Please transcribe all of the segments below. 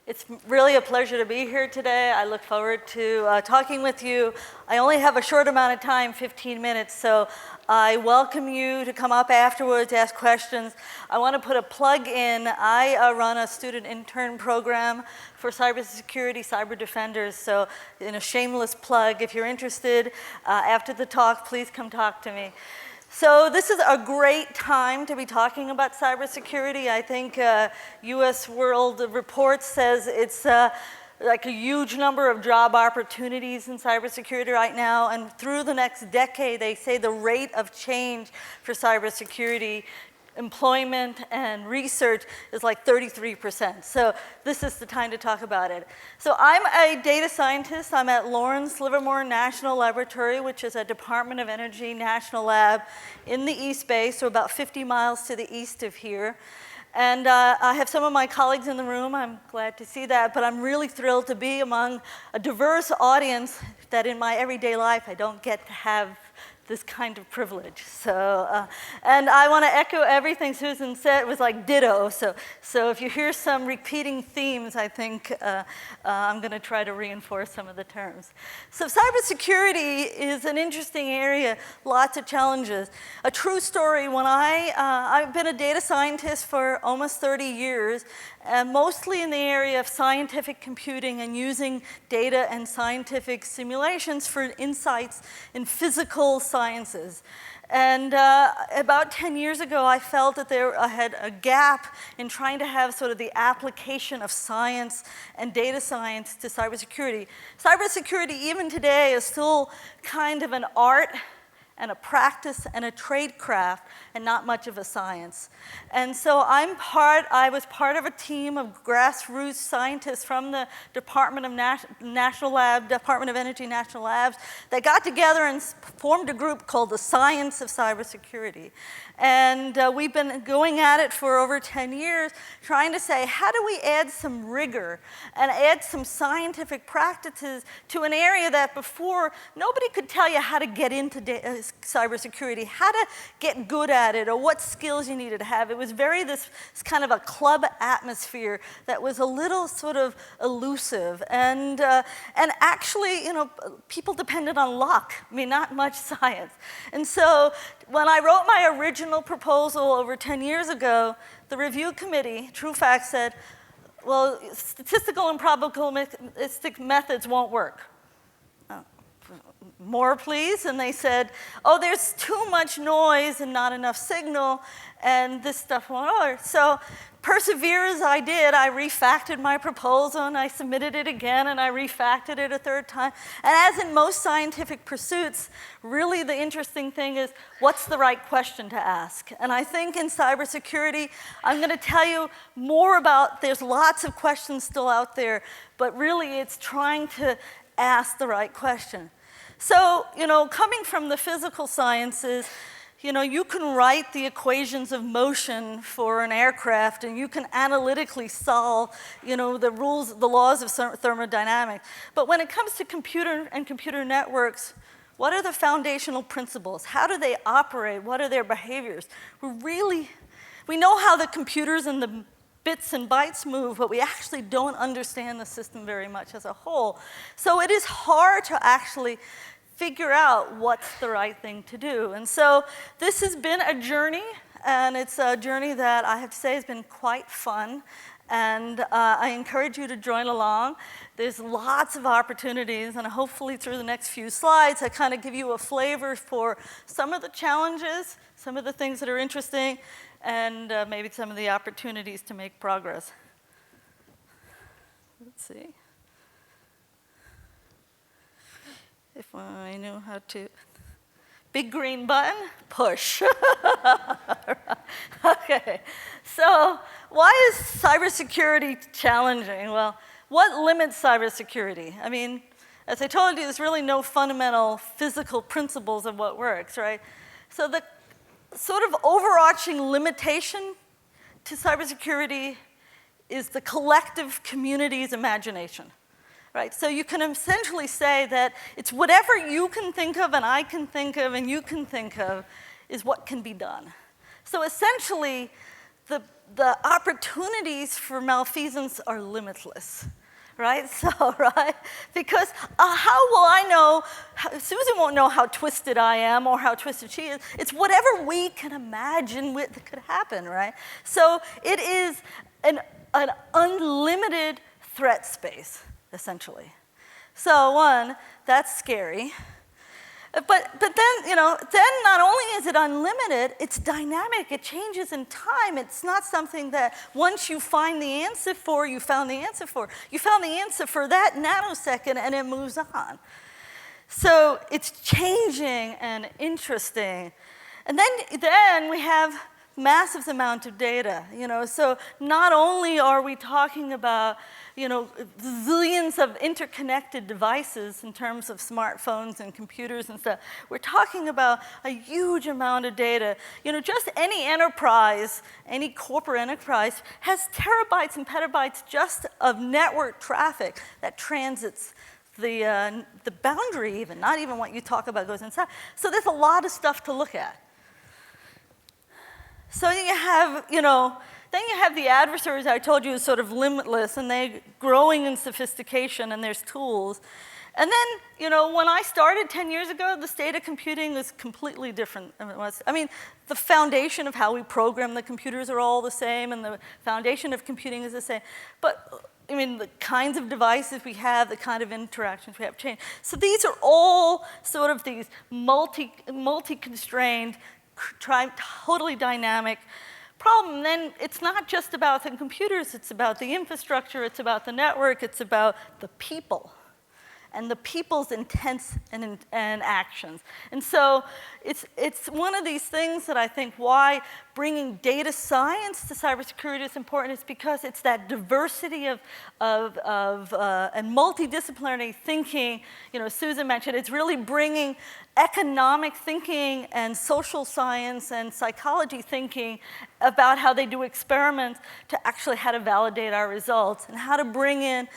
It's really a pleasure to be here today. I look forward to talking with you. I only have a short amount of time, 15 minutes, so I welcome you to come up afterwards, ask questions. I want to put a plug in. I run a student intern program for cybersecurity, cyber defenders, so in a shameless plug, if you're interested, after the talk, please come talk to me. So this is a great time to be talking about cybersecurity. I think US World Report says it's like a huge number of job opportunities in cybersecurity right now, and through the next decade, they say the rate of change for cybersecurity employment and research is like 33%. So this is the time to talk about it. So I'm a data scientist. I'm at Lawrence Livermore National Laboratory, which is a Department of Energy national lab in the East Bay, so about 50 miles to the east of here. And I have some of my colleagues in the room. I'm glad to see that, but I'm really thrilled to be among a diverse audience that in my everyday life I don't get to have this kind of privilege. So, and I want to echo everything Susan said. It was like ditto. So if you hear some repeating themes, I think I'm going to try to reinforce some of the terms. So cybersecurity is an interesting area, lots of challenges. A true story, when I've been a data scientist for almost 30 years, mostly in the area of scientific computing and using data and scientific simulations for insights in physical sciences. And about 10 years ago, I felt that I had a gap in trying to have sort of the application of science and data science to cybersecurity. Cybersecurity, even today, is still kind of an art and a practice and a trade craft, and not much of a science. And so I was part of a team of grassroots scientists from the Department of Department of Energy National Labs that got together and formed a group called the Science of Cybersecurity. And we've been going at it for over 10 years, trying to say, how do we add some rigor and add some scientific practices to an area that before nobody could tell you how to get into cybersecurity, how to get good at it, or what skills you needed to have. It was this kind of a club atmosphere that was a little sort of elusive. And actually, people depended on luck. I mean, not much science. And so when I wrote my original proposal over 10 years ago, the review committee, TrueFacts, said, well, statistical and probabilistic methods won't work. More, please. And they said, oh, there's too much noise and not enough signal, and this stuff won't work. So persevere as I did, I refactored my proposal, and I submitted it again, and I refactored it a third time. And as in most scientific pursuits, really the interesting thing is, what's the right question to ask? And I think in cybersecurity, I'm going to tell you more about, there's lots of questions still out there, but really it's trying to ask the right question. So, coming from the physical sciences, you can write the equations of motion for an aircraft, and you can analytically solve, the laws of thermodynamics. But when it comes to computer and computer networks, what are the foundational principles? How do they operate? What are their behaviors? We know how the computers and the bits and bytes move, but we actually don't understand the system very much as a whole. So it is hard to actually figure out what's the right thing to do. And so this has been a journey, and it's a journey that I have to say has been quite fun. And I encourage you to join along. There's lots of opportunities, and hopefully through the next few slides, I kind of give you a flavor for some of the challenges, some of the things that are interesting, and maybe some of the opportunities to make progress. Let's see. If I know how to. Big green button, push. Okay, so why is cybersecurity challenging? Well, what limits cybersecurity? I mean, as I told you, there's really no fundamental physical principles of what works, right? So the sort of overarching limitation to cybersecurity is the collective community's imagination. Right? So you can essentially say that it's whatever you can think of and I can think of and you can think of is what can be done. So essentially, the opportunities for malfeasance are limitless. Right? So, right? Because how will I know, Susan won't know how twisted I am or how twisted she is. It's whatever we can imagine that could happen, right? So it is an unlimited threat space, essentially. So one, that's scary. But then, then not only is it unlimited, it's dynamic. It changes in time. It's not something that once you find the answer for, you found the answer for. You found the answer for that nanosecond, and it moves on. So it's changing and interesting. And then we have massive amount of data. So not only are we talking about zillions of interconnected devices in terms of smartphones and computers and stuff. We're talking about a huge amount of data. Just any enterprise, any corporate enterprise has terabytes and petabytes just of network traffic that transits the boundary even, not even what you talk about goes inside. So there's a lot of stuff to look at. So you have, then you have the adversaries I told you is sort of limitless, and they're growing in sophistication, and there's tools. And then, when I started 10 years ago, the state of computing was completely different than it was. I mean, the foundation of how we program the computers are all the same, and the foundation of computing is the same. But, the kinds of devices we have, the kind of interactions we have changed. So these are all sort of these multi-constrained, totally dynamic problem. Then it's not just about the computers, it's about the infrastructure, it's about the network, it's about the people and the people's intents and actions. And so it's one of these things that I think why bringing data science to cybersecurity is important is because it's that diversity of and multidisciplinary thinking. Susan mentioned it's really bringing economic thinking and social science and psychology thinking about how they do experiments to actually how to validate our results and how to bring in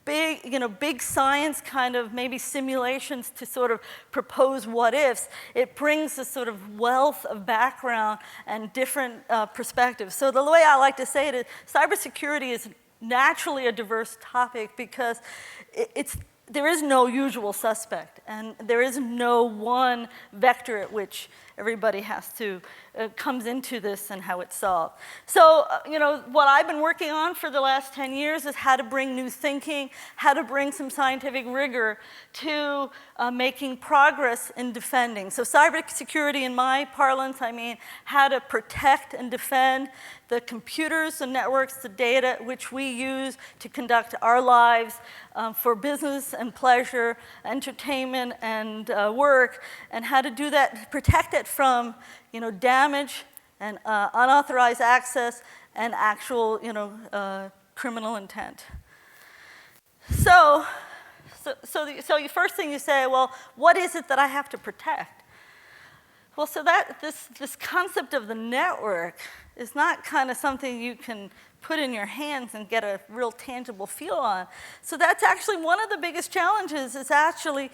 big science kind of maybe simulations to sort of propose what ifs. It brings a sort of wealth of background and different perspectives. So the way I like to say it is cybersecurity is naturally a diverse topic because there is no usual suspect, and there is no one vector at which everybody has to, comes into this and how it's solved. So, what I've been working on for the last 10 years is how to bring new thinking, how to bring some scientific rigor to making progress in defending. So cybersecurity in my parlance, I mean how to protect and defend the computers and networks, the data which we use to conduct our lives for business and pleasure, entertainment and work, and how to do that, protect it from damage and unauthorized access and actual criminal intent. So the first thing you say, well, what is it that I have to protect? Well, so this concept of the network is not kind of something you can put in your hands and get a real tangible feel on. So that's actually one of the biggest challenges is actually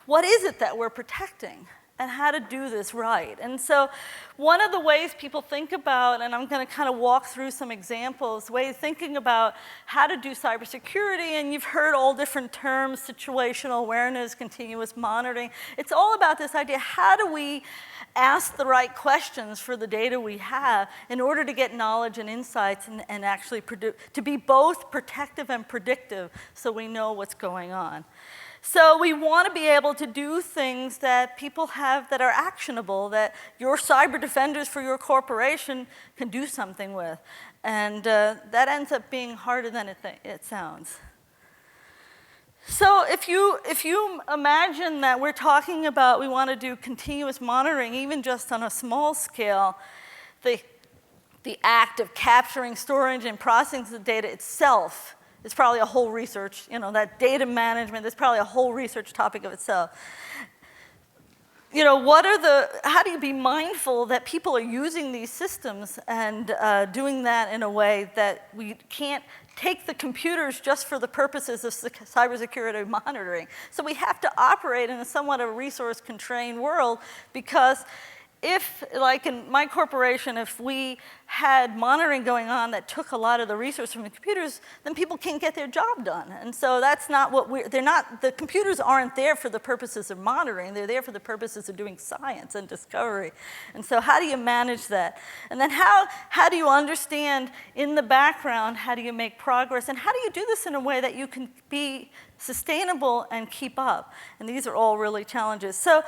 what is it that we're protecting and how to do this right. And so one of the ways people think about, and I'm going to kind of walk through some examples, ways thinking about how to do cybersecurity, and you've heard all different terms, situational awareness, continuous monitoring. It's all about this idea, how do we ask the right questions for the data we have in order to get knowledge and insights and actually to be both protective and predictive so we know what's going on. So we want to be able to do things that people have that are actionable, that your cyber defenders for your corporation can do something with. And that ends up being harder than it sounds. So if you imagine that we're talking about we want to do continuous monitoring, even just on a small scale, the act of capturing, storage, and processing the data itself is probably a whole research, that data management is probably a whole research topic of itself. How do you be mindful that people are using these systems and doing that in a way that we can't take the computers just for the purposes of cybersecurity monitoring? So we have to operate in a somewhat of a resource-constrained world because if, like in my corporation, if we had monitoring going on that took a lot of the resource from the computers, then people can't get their job done. And so that's not what the computers aren't there for the purposes of monitoring, they're there for the purposes of doing science and discovery. And so how do you manage that? And then how do you understand in the background, how do you make progress, and how do you do this in a way that you can be sustainable and keep up? And these are all really challenges. So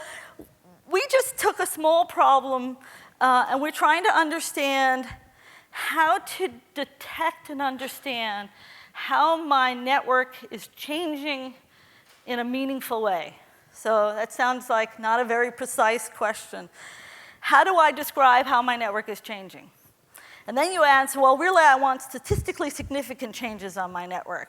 we just took a small problem and we're trying to understand how to detect and understand how my network is changing in a meaningful way. So that sounds like not a very precise question. How do I describe how my network is changing? And then you answer, well, really I want statistically significant changes on my network.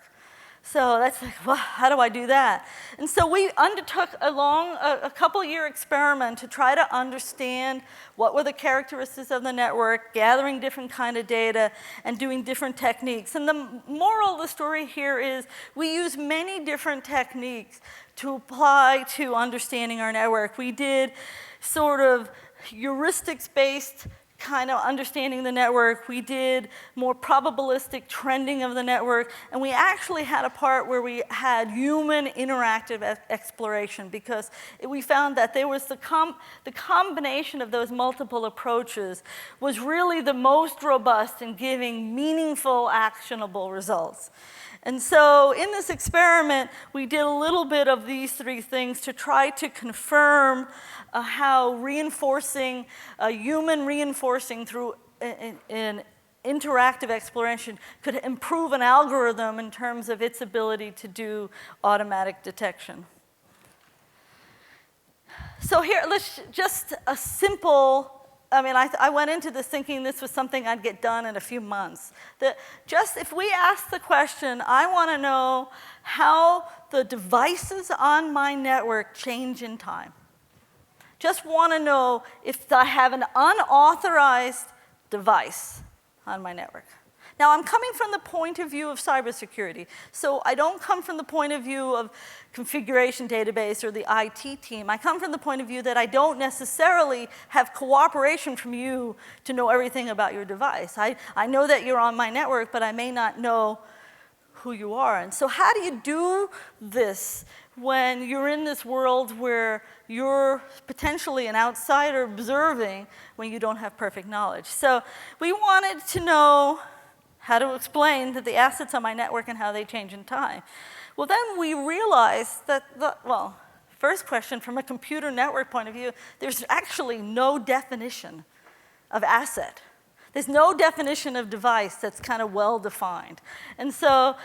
So that's like, well, how do I do that? And so we undertook a couple-year experiment to try to understand what were the characteristics of the network, gathering different kind of data, and doing different techniques. And the moral of the story here is we use many different techniques to apply to understanding our network. We did sort of heuristics-based kind of understanding the network. We did more probabilistic trending of the network, and we actually had a part where we had human interactive exploration, because we found that there was the combination of those multiple approaches was really the most robust in giving meaningful, actionable results. And so in this experiment, we did a little bit of these three things to try to confirm how reinforcing, human reinforcing through an interactive exploration could improve an algorithm in terms of its ability to do automatic detection. So here, let's just a simple, I went into this thinking this was something I'd get done in a few months. Just if we ask the question, I want to know how the devices on my network change in time. Just want to know if I have an unauthorized device on my network. Now, I'm coming from the point of view of cybersecurity, so I don't come from the point of view of configuration database or the IT team. I come from the point of view that I don't necessarily have cooperation from you to know everything about your device. I know that you're on my network, but I may not know who you are. And so how do you do this when you're in this world where you're potentially an outsider observing when you don't have perfect knowledge? So we wanted to know how to explain that the assets on my network and how they change in time. Well, then we realized that, first question, from a computer network point of view, there's actually no definition of asset. There's no definition of device that's kind of well-defined. And so,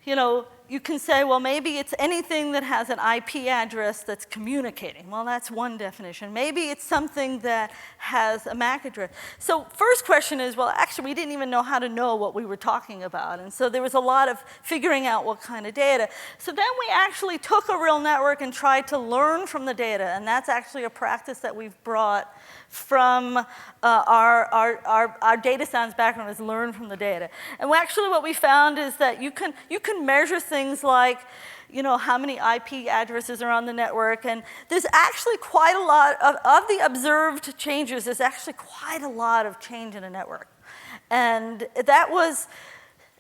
you can say, well, maybe it's anything that has an IP address that's communicating. Well, that's one definition. Maybe it's something that has a MAC address. So first question is, well, actually, we didn't even know how to know what we were talking about. And so there was a lot of figuring out what kind of data. So then we actually took a real network and tried to learn from the data. And that's actually a practice that we've brought from our data science background, is learn from the data. And what we found is that you can measure things like, how many IP addresses are on the network, and there's actually quite a lot of the observed changes. There's actually quite a lot of change in a network, and that was,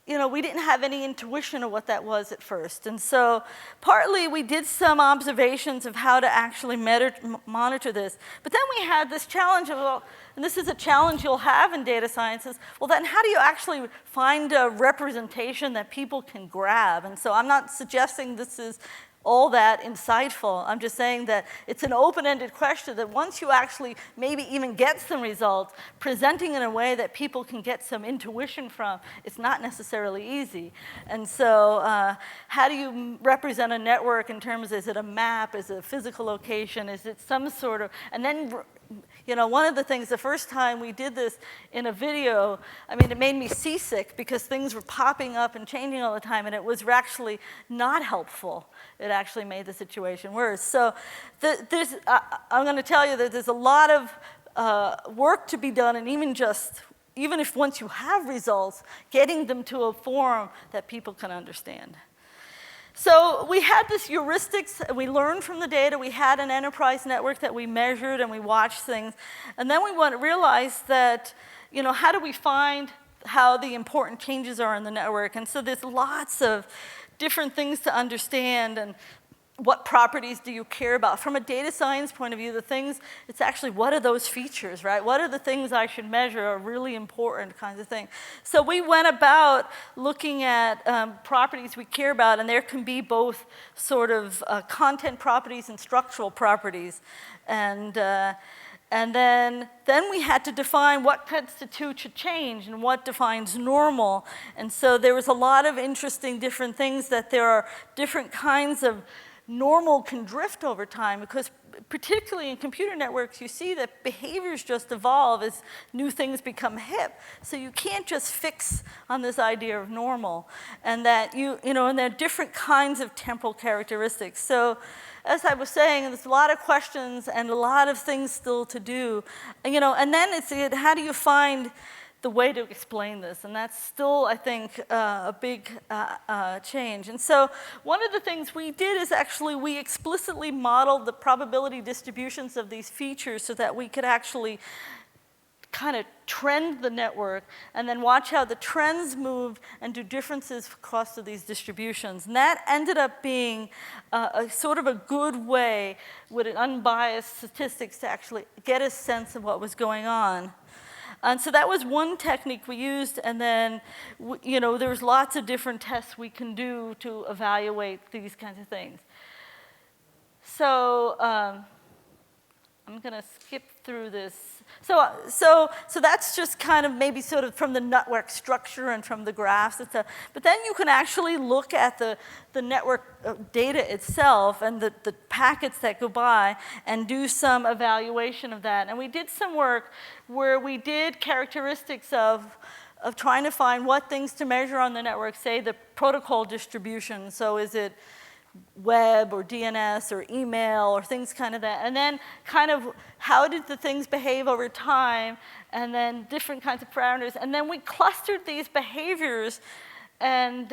we didn't have any intuition of what that was at first. And so partly we did some observations of how to actually monitor this. But then we had this challenge of, and this is a challenge you'll have in data sciences, well, then how do you actually find a representation that people can grab? And so I'm not suggesting this is all that insightful. I'm just saying that it's an open-ended question that once you actually maybe even get some results, presenting in a way that people can get some intuition from, it's not necessarily easy. And so how do you represent a network in terms of, is it a map, is it a physical location, is it some sort of, and then one of the things, the first time we did this in a video, it made me seasick because things were popping up and changing all the time, and it was actually not helpful. It actually made the situation worse. So I'm going to tell you that there's a lot of work to be done, and even if once you have results, getting them to a form that people can understand. So we had this heuristics, and we learned from the data. We had an enterprise network that we measured and we watched things. And then we realized that, how do we find how the important changes are in the network? And so there's lots of different things to understand, and what properties do you care about? From a data science point of view, it's actually what are those features, right? What are the things I should measure are really important kinds of things. So we went about looking at properties we care about, and there can be both sort of content properties and structural properties. And then we had to define what constitutes a change and what defines normal. And so there was a lot of interesting different things, that there are different kinds of normal can drift over time, because particularly in computer networks, you see that behaviors just evolve as new things become hip. So you can't just fix on this idea of normal, and that and there are different kinds of temporal characteristics. So as I was saying, there's a lot of questions and a lot of things still to do. And then it's how do you find the way to explain this? And that's still, I think, a big change. And so one of the things we did is actually we explicitly modeled the probability distributions of these features so that we could actually kind of trend the network and then watch how the trends move and do differences across of these distributions. And that ended up being a sort of a good way with an unbiased statistics to actually get a sense of what was going on. And so that was one technique we used, and then there's lots of different tests we can do to evaluate these kinds of things. So I'm going to skip through this. So that's just kind of maybe sort of from the network structure and from the graphs and stuff. But then you can actually look at the network data itself and the packets that go by and do some evaluation of that. And we did some work where we did characteristics of trying to find what things to measure on the network, say the protocol distribution. So is it web or DNS or email or things kind of that, and then kind of how did the things behave over time, and then different kinds of parameters, and then we clustered these behaviors, and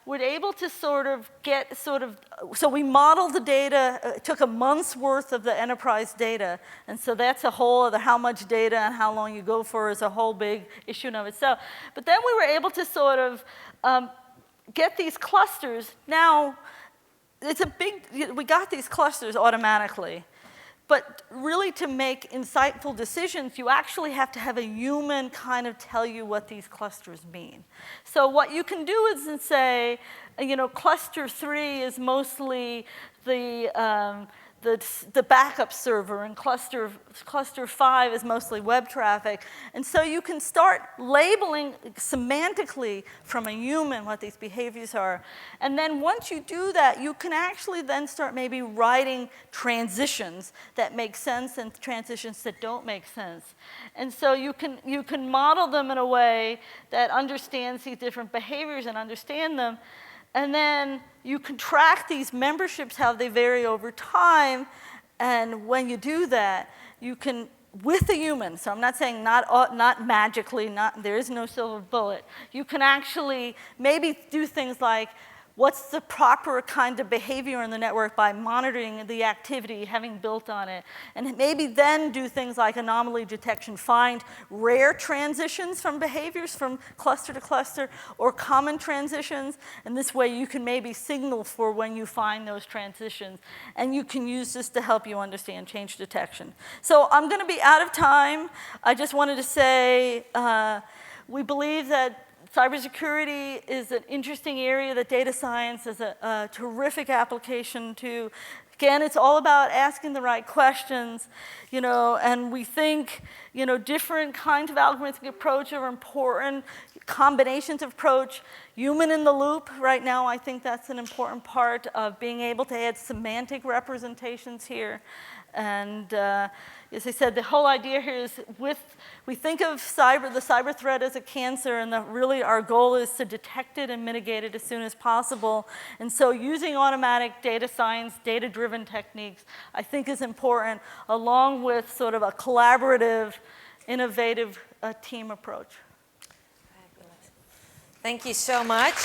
we're able to so we modeled the data. It took a month's worth of the enterprise data, and so that's a whole other, how much data and how long you go for is a whole big issue in of itself. But then we were able to sort of get these clusters. Now, we got these clusters automatically, but really to make insightful decisions, you actually have to have a human kind of tell you what these clusters mean. So what you can do is say, cluster 3 is mostly the backup server, and cluster 5 is mostly web traffic. And so you can start labeling semantically from a human what these behaviors are. And then once you do that, you can actually then start maybe writing transitions that make sense and transitions that don't make sense. And so you can model them in a way that understands these different behaviors and understand them. And then you can track these memberships, how they vary over time. And when you do that, you can, with a human, so I'm not saying not magically, there is no silver bullet. You can actually maybe do things like, what's the proper kind of behavior in the network by monitoring the activity, having built on it. And maybe then do things like anomaly detection, find rare transitions from behaviors from cluster to cluster, or common transitions. And this way you can maybe signal for when you find those transitions. And you can use this to help you understand change detection. So I'm going to be out of time. I just wanted to say we believe that cybersecurity is an interesting area that data science is a terrific application to. Again, it's all about asking the right questions, and we think, different kinds of algorithmic approach are important, combinations of approach, human in the loop. Right now, I think that's an important part of being able to add semantic representations here. And as I said, the whole idea here is we think of the cyber threat as a cancer, and really our goal is to detect it and mitigate it as soon as possible. And so using automatic data science, data-driven techniques, I think is important, along with sort of a collaborative, innovative team approach. Fabulous. Thank you so much.